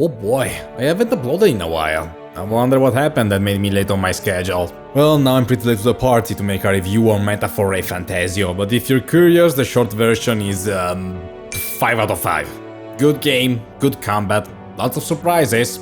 Oh boy, I haven't uploaded in a while. I wonder what happened that made me late on my schedule. Well, now I'm pretty late to the party to make a review on Metaphor Refantazio, but if you're curious, the short version is 5 out of 5. Good game, good combat, lots of surprises.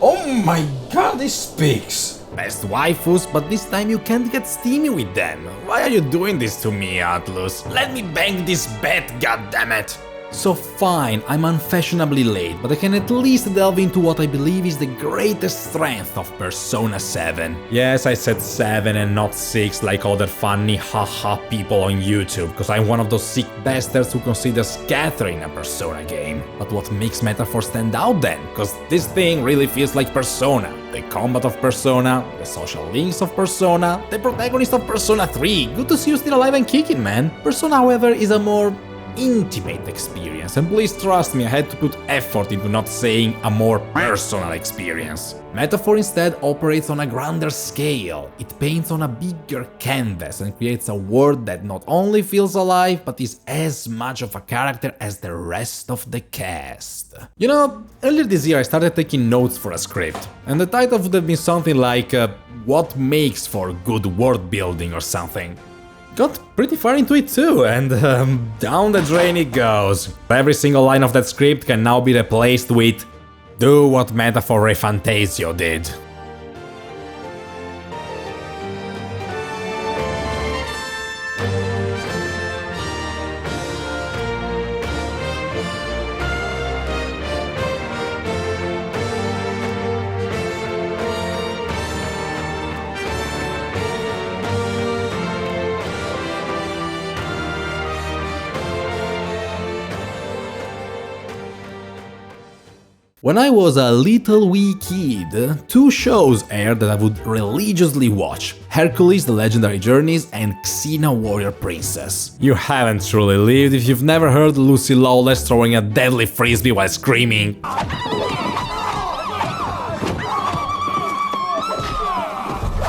Oh my god, this speaks! Best waifus, but this time you can't get steamy with them. Why are you doing this to me, Atlus? Let me bang this bet, goddammit! So fine, I'm unfashionably late, but I can at least delve into what I believe is the greatest strength of Persona 7. Yes, I said 7 and not 6 like other funny haha people on YouTube, because I'm one of those sick bastards who considers scattering a Persona game. But what makes Metaphor stand out then? Because this thing really feels like Persona. The combat of Persona, the social links of Persona, the protagonist of Persona 3. Good to see you still alive and kicking, man. Persona, however, is a more intimate experience, and please trust me, I had to put effort into not saying a more personal experience. Metaphor instead operates on a grander scale. It paints on a bigger canvas and creates a world that not only feels alive, but is as much of a character as the rest of the cast. You know, earlier this year I started taking notes for a script, and the title would have been something like What Makes for Good World Building or something. Got pretty far into it too, and down the drain it goes. Every single line of that script can now be replaced with "Do what Metaphor Refantazio did." When I was a little wee kid, 2 shows aired that I would religiously watch: Hercules, The Legendary Journeys and Xena Warrior Princess. You haven't truly lived if you've never heard Lucy Lawless throwing a deadly frisbee while screaming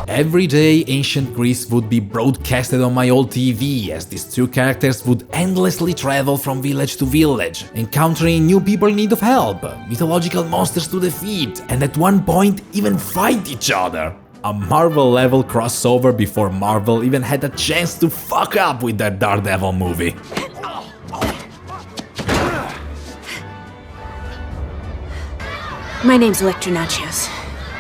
every day. Ancient Greece would be broadcasted on my old TV as these 2 characters would endlessly travel from village to village, encountering new people in need of help, mythological monsters to defeat, and at one point even fight each other. A Marvel-level crossover before Marvel even had a chance to fuck up with that Daredevil movie. My name's Electronachios.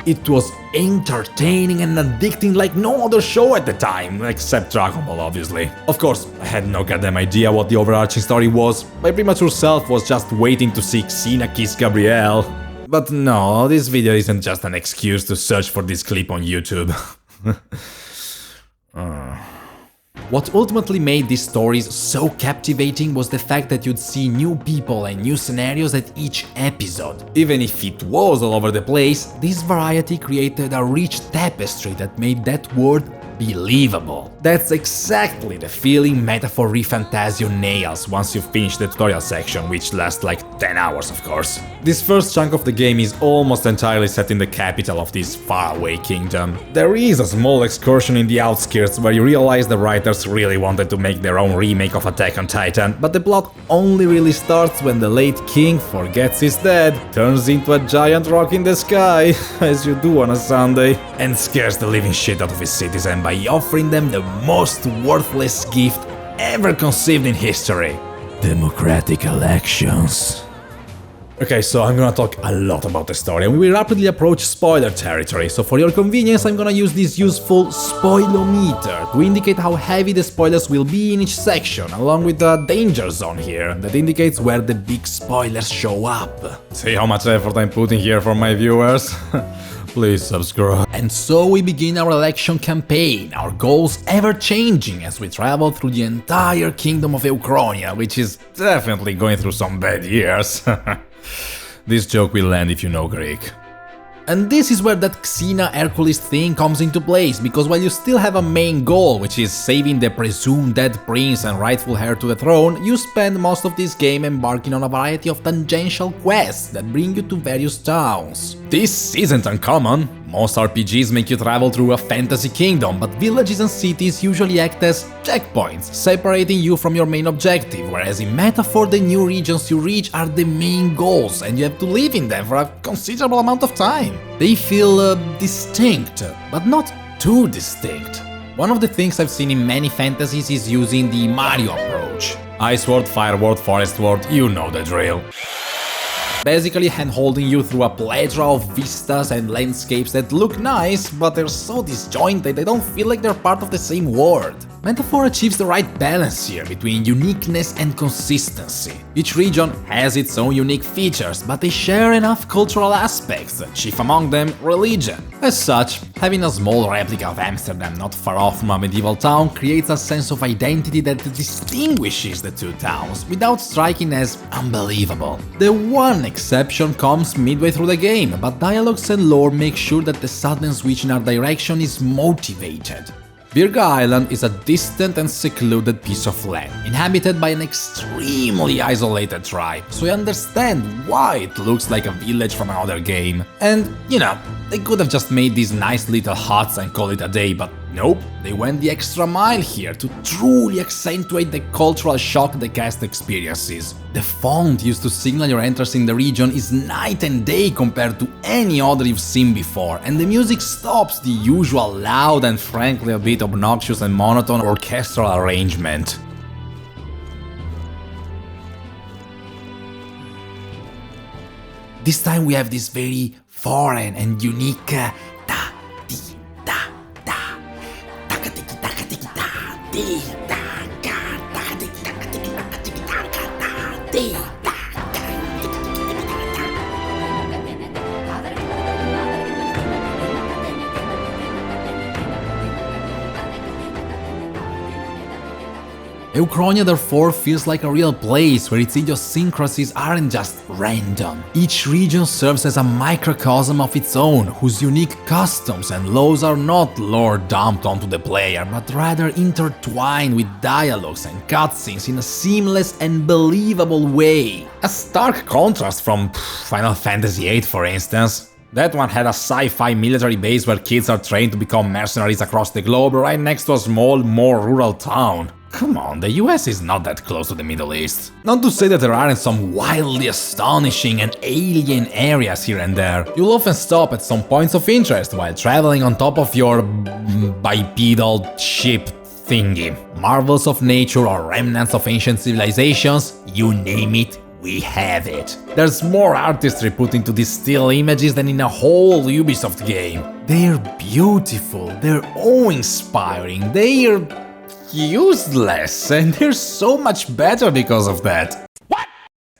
It was entertaining and addicting like no other show at the time, except Dragon Ball, obviously. Of course, I had no goddamn idea what the overarching story was. My premature self was just waiting to see Xena kiss Gabrielle. But no, this video isn't just an excuse to search for this clip on YouTube. What ultimately made these stories so captivating was the fact that you'd see new people and new scenarios at each episode. Even if it was all over the place, this variety created a rich tapestry that made that world believable. That's exactly the feeling Metaphor Refantazio nails once you finish the tutorial section, which lasts like 10 hours, of course. This first chunk of the game is almost entirely set in the capital of this faraway kingdom. There is a small excursion in the outskirts where you realize the writers really wanted to make their own remake of Attack on Titan, but the plot only really starts when the late king forgets he's dead, turns into a giant rock in the sky, as you do on a Sunday, and scares the living shit out of his citizen by offering them the most worthless gift ever conceived in history: democratic elections. Okay, so I'm gonna talk a lot about the story, and we will rapidly approach spoiler territory, so for your convenience I'm gonna use this useful spoilometer to indicate how heavy the spoilers will be in each section, along with a danger zone here that indicates where the big spoilers show up. See how much effort I'm putting here for my viewers? Please subscribe. And so we begin our election campaign, our goals ever changing as we travel through the entire kingdom of Euchronia, which is definitely going through some bad years. This joke will land if you know Greek. And this is where that Xena Hercules thing comes into place, because while you still have a main goal, which is saving the presumed dead prince and rightful heir to the throne, you spend most of this game embarking on a variety of tangential quests that bring you to various towns. This isn't uncommon. Most RPGs make you travel through a fantasy kingdom, but villages and cities usually act as checkpoints, separating you from your main objective, whereas in Metaphor the new regions you reach are the main goals and you have to live in them for a considerable amount of time. They feel distinct, but not too distinct. One of the things I've seen in many fantasies is using the Mario approach. Ice World, Fire World, Forest World, you know the drill. Basically hand-holding you through a plethora of vistas and landscapes that look nice, but they're so disjointed they don't feel like they're part of the same world. Metaphor achieves the right balance here between uniqueness and consistency. Each region has its own unique features, but they share enough cultural aspects, chief among them religion. As such, having a small replica of Amsterdam not far off from a medieval town creates a sense of identity that distinguishes the two towns, without striking as unbelievable. The one exception comes midway through the game, but dialogues and lore make sure that the sudden switch in our direction is motivated. Virga Island is a distant and secluded piece of land, inhabited by an extremely isolated tribe, so I understand why it looks like a village from another game. And, you know, they could have just made these nice little huts and call it a day, but nope, they went the extra mile here to truly accentuate the cultural shock the cast experiences. The font used to signal your entrance in the region is night and day compared to any other you've seen before, and the music stops the usual loud and frankly a bit obnoxious and monotone orchestral arrangement. This time we have this very foreign and unique Euchronia therefore feels like a real place where its idiosyncrasies aren't just random. Each region serves as a microcosm of its own, whose unique customs and laws are not lore dumped onto the player, but rather intertwined with dialogues and cutscenes in a seamless and believable way. A stark contrast from Final Fantasy VIII, for instance. That one had a sci-fi military base where kids are trained to become mercenaries across the globe right next to a small, more rural town. Come on, the US is not that close to the Middle East. Not to say that there aren't some wildly astonishing and alien areas here and there. You'll often stop at some points of interest while traveling on top of your bipedal ship thingy. Marvels of nature or remnants of ancient civilizations, you name it, we have it. There's more artistry put into these still images than in a whole Ubisoft game. They're beautiful, they're awe-inspiring, they're useless, and they're so much better because of that. What?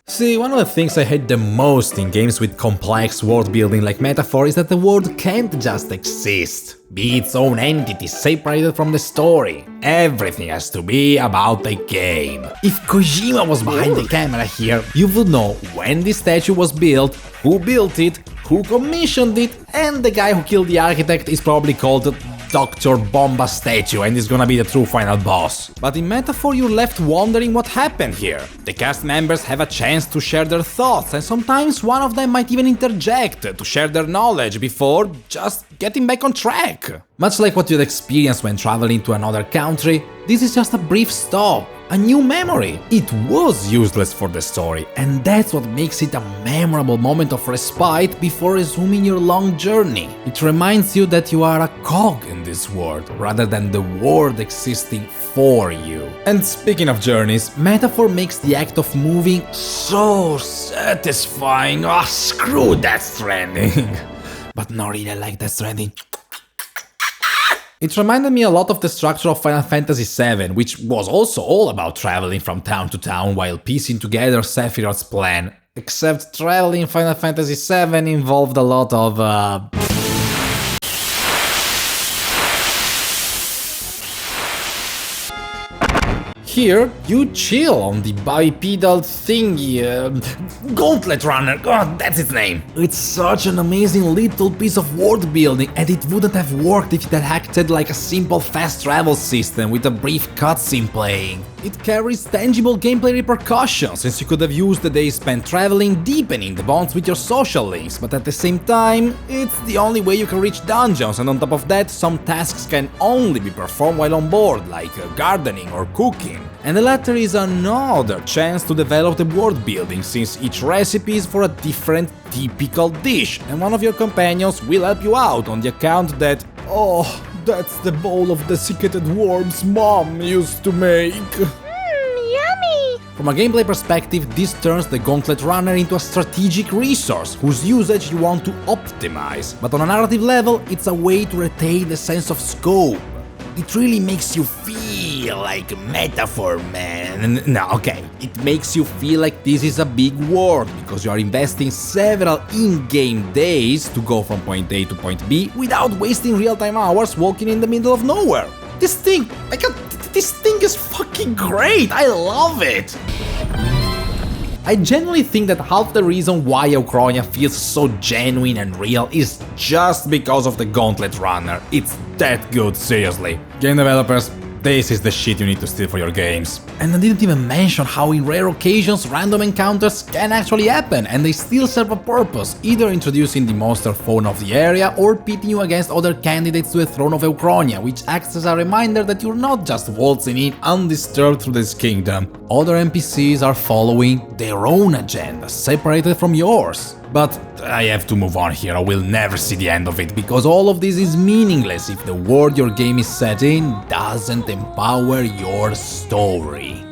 See, one of the things I hate the most in games with complex world building like Metaphor is that the world can't just exist, be its own entity separated from the story. Everything has to be about the game. If Kojima was behind the camera here, you would know when this statue was built, who built it, who commissioned it, and the guy who killed the architect is probably called Dr. Bomba Statue and is gonna be the true final boss. But in Metaphor you're left wondering what happened here. The cast members have a chance to share their thoughts, and sometimes one of them might even interject to share their knowledge before just getting back on track. Much like what you'd experience when traveling to another country, this is just a brief stop, a new memory. It was useless for the story, and that's what makes it a memorable moment of respite before resuming your long journey. It reminds you that you are a cog in this world, rather than the world existing for you. And speaking of journeys, Metaphor makes the act of moving so satisfying. Ah, screw Death Stranding. But not really like Death Stranding. It reminded me a lot of the structure of Final Fantasy VII, which was also all about traveling from town to town while piecing together Sephiroth's plan. Except traveling in Final Fantasy VII involved a lot of Here, you chill on the bipedal thingy, Gauntlet Runner, God, that's its name. It's such an amazing little piece of world building, and it wouldn't have worked if it had acted like a simple fast travel system with a brief cutscene playing. It carries tangible gameplay repercussions, since you could have used the days spent traveling, deepening the bonds with your social links, but at the same time, it's the only way you can reach dungeons, and on top of that, some tasks can only be performed while on board, like gardening or cooking. And the latter is another chance to develop the world building, since each recipe is for a different typical dish, and one of your companions will help you out on the account that, oh, that's the bowl of desiccated worms Mom used to make. Yummy! From a gameplay perspective, this turns the Gauntlet Runner into a strategic resource whose usage you want to optimize, but on a narrative level, it's a way to retain the sense of scope. It really makes you feel like a metaphor, man. No, okay, it makes you feel like this is a big world, because you are investing several in-game days to go from point A to point B without wasting real-time hours walking in the middle of nowhere. This thing is fucking great, I love it! I genuinely think that half the reason why Euchronia feels so genuine and real is just because of the Gauntlet Runner. It's that good, seriously. Game developers, this is the shit you need to steal for your games. And I didn't even mention how in rare occasions random encounters can actually happen and they still serve a purpose, either introducing the monster fauna of the area or pitting you against other candidates to the throne of Euchronia, which acts as a reminder that you're not just waltzing in undisturbed through this kingdom. Other NPCs are following their own agenda, separated from yours. But I have to move on here, I will never see the end of it, because all of this is meaningless if the world your game is set in doesn't empower your story.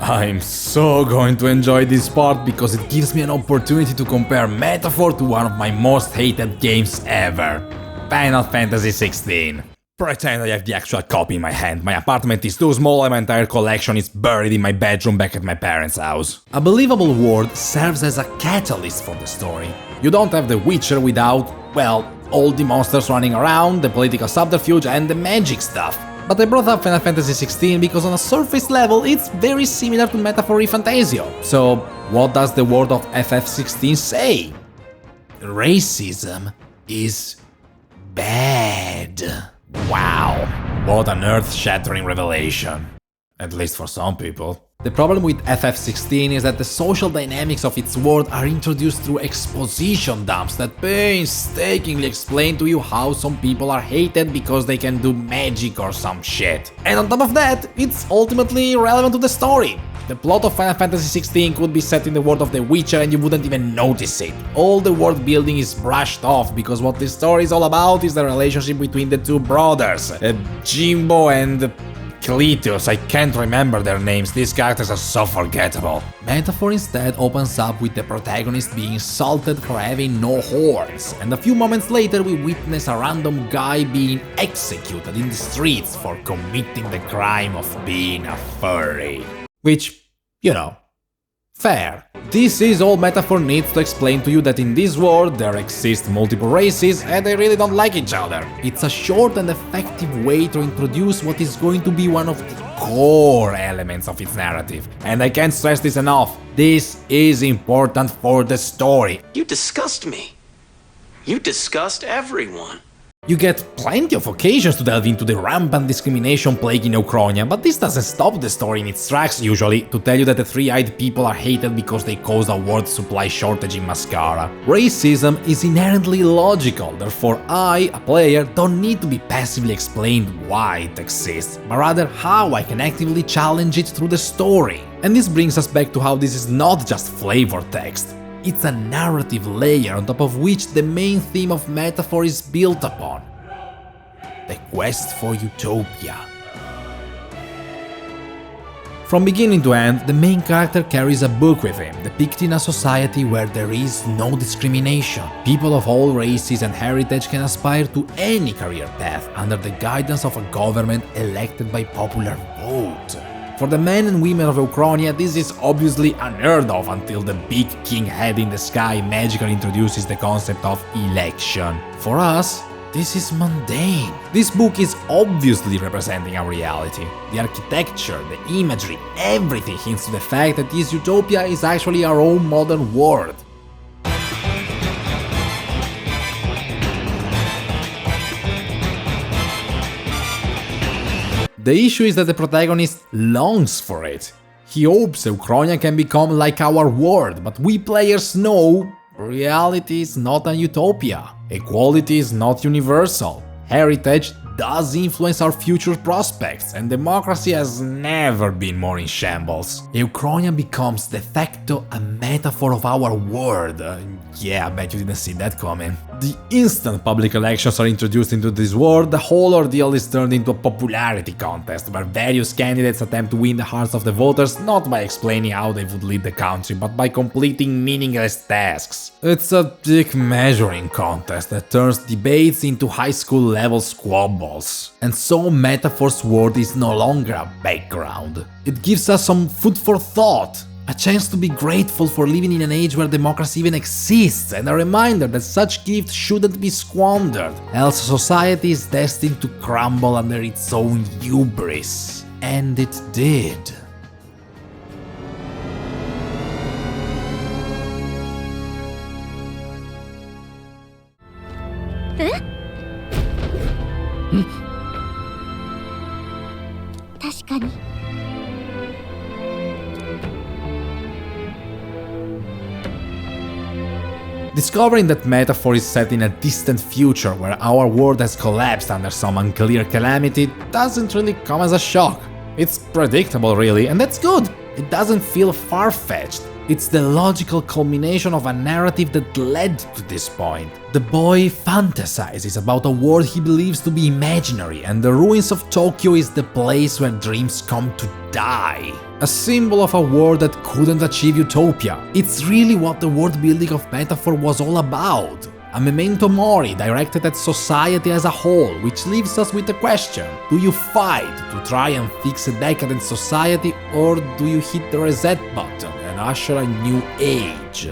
I'm so going to enjoy this part because it gives me an opportunity to compare Metaphor to one of my most hated games ever, Final Fantasy XVI. Pretend I have the actual copy in my hand. My apartment is too small and my entire collection is buried in my bedroom back at my parents' house. A believable world serves as a catalyst for the story. You don't have The Witcher without, well, all the monsters running around, the political subterfuge and the magic stuff. But I brought up Final Fantasy XVI because on a surface level it's very similar to Metaphor Refantazio. So what does the world of FF16 say? Racism is bad. Wow, what an earth-shattering revelation. At least for some people. The problem with FF16 is that the social dynamics of its world are introduced through exposition dumps that painstakingly explain to you how some people are hated because they can do magic or some shit. And on top of that, it's ultimately irrelevant to the story. The plot of Final Fantasy XVI could be set in the world of The Witcher and you wouldn't even notice it. All the world building is brushed off because what this story is all about is the relationship between the two brothers, Jimbo and Cletus. I can't remember their names, these characters are so forgettable. Metaphor instead opens up with the protagonist being insulted for having no horns, and a few moments later we witness a random guy being executed in the streets for committing the crime of being a furry. Which, you know, fair. This is all Metaphor needs to explain to you that in this world there exist multiple races and they really don't like each other. It's a short and effective way to introduce what is going to be one of the core elements of its narrative. And I can't stress this enough, this is important for the story. You disgust me. You disgust everyone. You get plenty of occasions to delve into the rampant discrimination plaguing Euchronia, but this doesn't stop the story in its tracks usually to tell you that the three-eyed people are hated because they caused a word supply shortage in mascara. Racism is inherently logical, therefore I, a player, don't need to be passively explained why it exists, but rather how I can actively challenge it through the story. And this brings us back to how this is not just flavor text. It's a narrative layer on top of which the main theme of Metaphor is built upon. The quest for Utopia. From beginning to end, the main character carries a book with him, depicting a society where there is no discrimination. People of all races and heritage can aspire to any career path under the guidance of a government elected by popular vote. For the men and women of Euchronia, this is obviously unheard of until the big king head in the sky magically introduces the concept of election. For us, this is mundane. This book is obviously representing our reality. The architecture, the imagery, everything hints to the fact that this utopia is actually our own modern world. The issue is that the protagonist longs for it. He hopes Euchronia can become like our world, but we players know reality is not a utopia. Equality is not universal. Heritage does influence our future prospects, and democracy has never been more in shambles. Euchronia becomes de facto a metaphor of our world. Yeah, I bet you didn't see that coming. The instant public elections are introduced into this world, the whole ordeal is turned into a popularity contest, where various candidates attempt to win the hearts of the voters not by explaining how they would lead the country, but by completing meaningless tasks. It's a dick measuring contest that turns debates into high school level squabbles. And so Metaphor's world is no longer a background. It gives us some food for thought. A chance to be grateful for living in an age where democracy even exists, and a reminder that such gifts shouldn't be squandered, else society is destined to crumble under its own hubris. And it did. Eh? 確かに。 Discovering that Metaphor is set in a distant future where our world has collapsed under some unclear calamity doesn't really come as a shock. It's predictable really, and that's good. It doesn't feel far-fetched. It's the logical culmination of a narrative that led to this point. The boy fantasizes about a world he believes to be imaginary, and the ruins of Tokyo is the place where dreams come to die. A symbol of a world that couldn't achieve utopia. It's really what the world building of Metaphor was all about. A memento mori directed at society as a whole, which leaves us with the question: do you fight to try and fix a decadent society, or do you hit the reset button and usher a new age?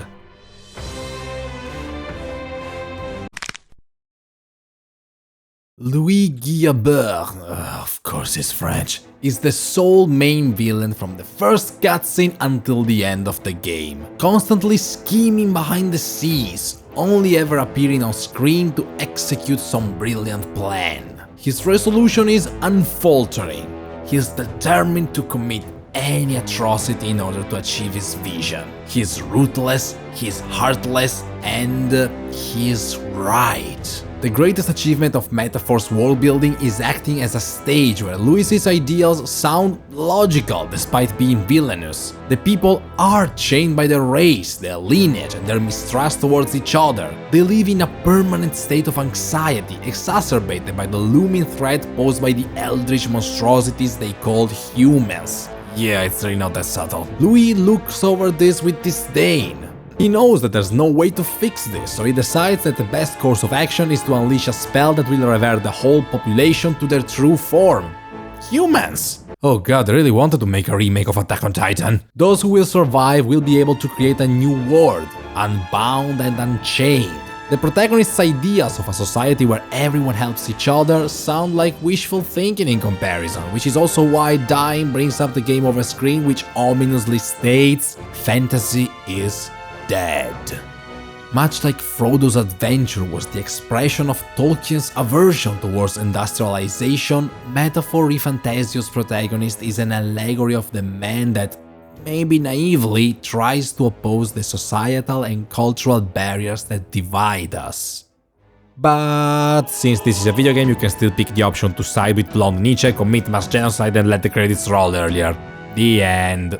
Louis Guillabert, of course he's French, is the sole main villain from the first cutscene until the end of the game, constantly scheming behind the scenes, only ever appearing on screen to execute some brilliant plan. His resolution is unfaltering. He is determined to commit any atrocity in order to achieve his vision. He is ruthless, he is heartless, and he is right. The greatest achievement of Metaphor's world building is acting as a stage where Louis's ideals sound logical despite being villainous. The people are chained by their race, their lineage, and their mistrust towards each other. They live in a permanent state of anxiety, exacerbated by the looming threat posed by the eldritch monstrosities they called humans. Yeah, it's really not that subtle. Louis looks over this with disdain. He knows that there's no way to fix this, so he decides that the best course of action is to unleash a spell that will revert the whole population to their true form. Humans! Oh god, I really wanted to make a remake of Attack on Titan. Those who will survive will be able to create a new world, unbound and unchained. The protagonist's ideas of a society where everyone helps each other sound like wishful thinking in comparison, which is also why Dying brings up the game over screen, which ominously states, "Fantasy is dead." Much like Frodo's adventure was the expression of Tolkien's aversion towards industrialization, Metaphor Refantazio's protagonist is an allegory of the man that, maybe naively, tries to oppose the societal and cultural barriers that divide us. But since this is a video game, you can still pick the option to side with Blonde Nietzsche, commit mass genocide and let the credits roll earlier. The end.